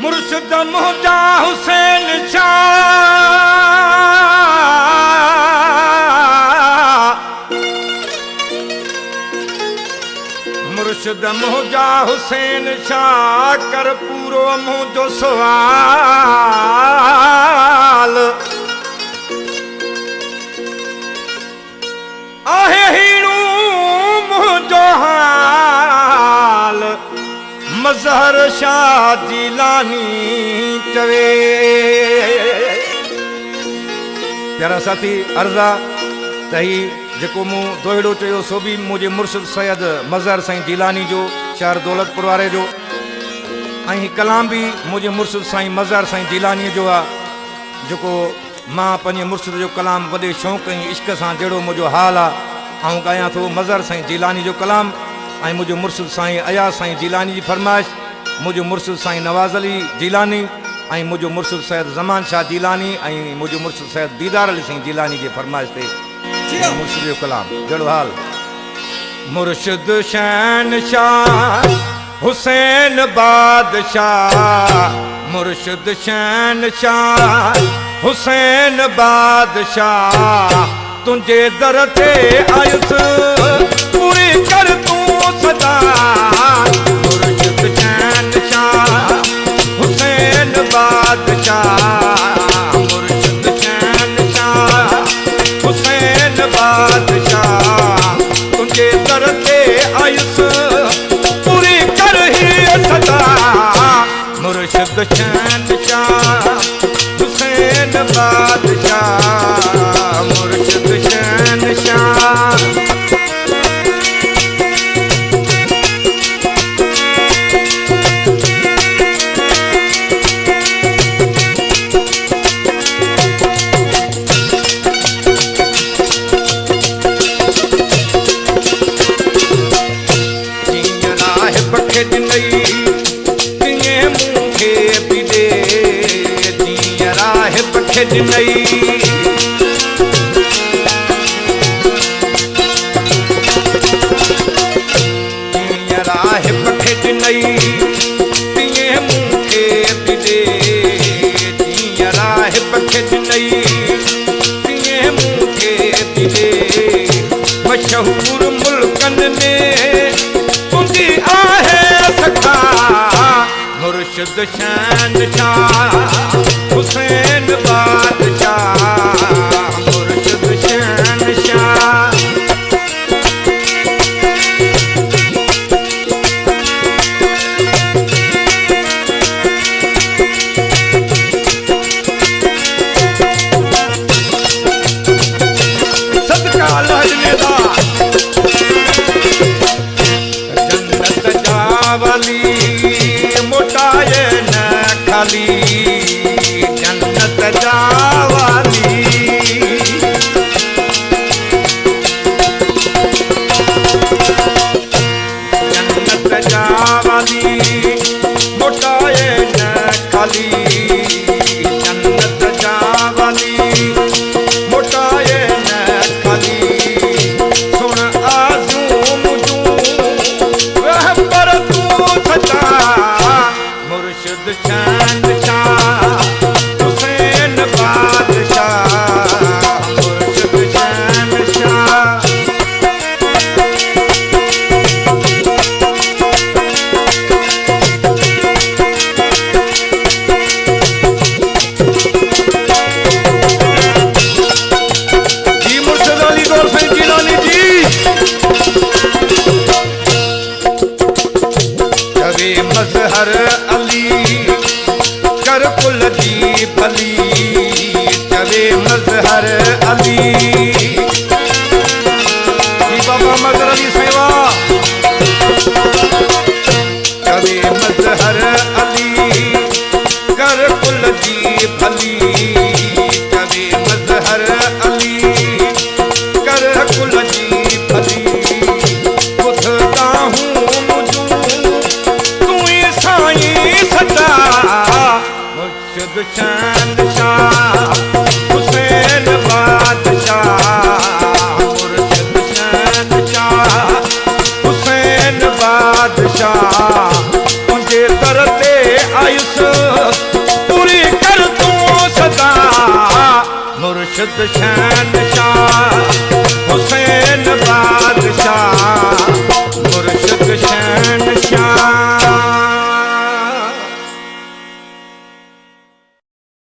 मुर्शिद मुहजा हुसैन शाह मुर्शिद मुहजा हुसैन शाह कर पूरो मुझो सवाल आहे हीणू मुझो हाल मज़हर शाह जिलानी चवे। प्यारा साथी अर्ज़ा तही जेको मूं दोहिड़ो चयो सो भी मुझे मुर्शिद सैयद मज़हर साईं जिलानी जो शहर दौलतपुर वारे जो ऐं कलाम भी मुझे मुर्शिद साईं मज़हर साईं जिलानी जो आहे जेको मां पंहिंजे मुर्शिद जो कलाम वॾे शौक़ ऐं इश्क सां जहिड़ो मुंहिंजो हाल आहे ऐं ॻायां थो मज़हर साईं जिलानी जो कलाम ऐं मुझे मुर्शिद साईं अयाज़ साईं जिलानी जी फरमाइश मुझे मुर्शिद साईं नवाज़ अली जिलानी ऐं मुझे मुर्शिद सैयद ज़मान शाह जिलानी ऐं मुझे मुर्शिद सैयद दीदार अली साईं जिलानी जी फरमाइश ते मुर्शिद जो कलाम जहिड़ो हाल। मुर्शिद शहनशाह हुसैन बादशाह मुर्शिद शहनशाह हुसैन बादशाह तुझे दर ते आयुसि पूरी कर तू सदा। मुर्शिद शहनशाह हुसैन बादशाह मुर्शिद शहनशाह हुसैन बादशाह तुझे दर ते आयुसि पूरी कर ही सदा। मुर्शिद शहनशाह हुसैन बादशाह मुर्शिद शहनशाह। मशहूर मुल्कन में तुझी आहे सखा। मुर्शिद शहनशाह हुसैन बादशाह मुर्शिद शहनशाह। सदका लहने दा जन्नत जावली मोटाए न खाली जन्नत जावली जन्नत जावली मोटाए न खाली जन्नत जावली मोटाए न खाली। सुन आज़ूम जूं वह पर तू सचा। मुर्शिद शहनशाह हुसैन बादशाह मुर्शिद शहनशाह। जी मुर्शिद अली गौर साईं जिलानी जी कवे मज़हर अली कर कुल जी भली चवे मजहर अली बाबा मजहर अली सेवा चवे मजहर अली कर कुल जी भली चवे मजहर अली कर कुल जी भली ॿुधंदा हूं मुंहिंजूं तूं ई साईं सदा मुर्शिद शहंशाह हुसैन बादशाह मुर्शिद शहंशाह हुसैन बादशाह तुंहिंजे दर ते आयुसि पूरी कर तूं सदा मुर्शिद शहंशाह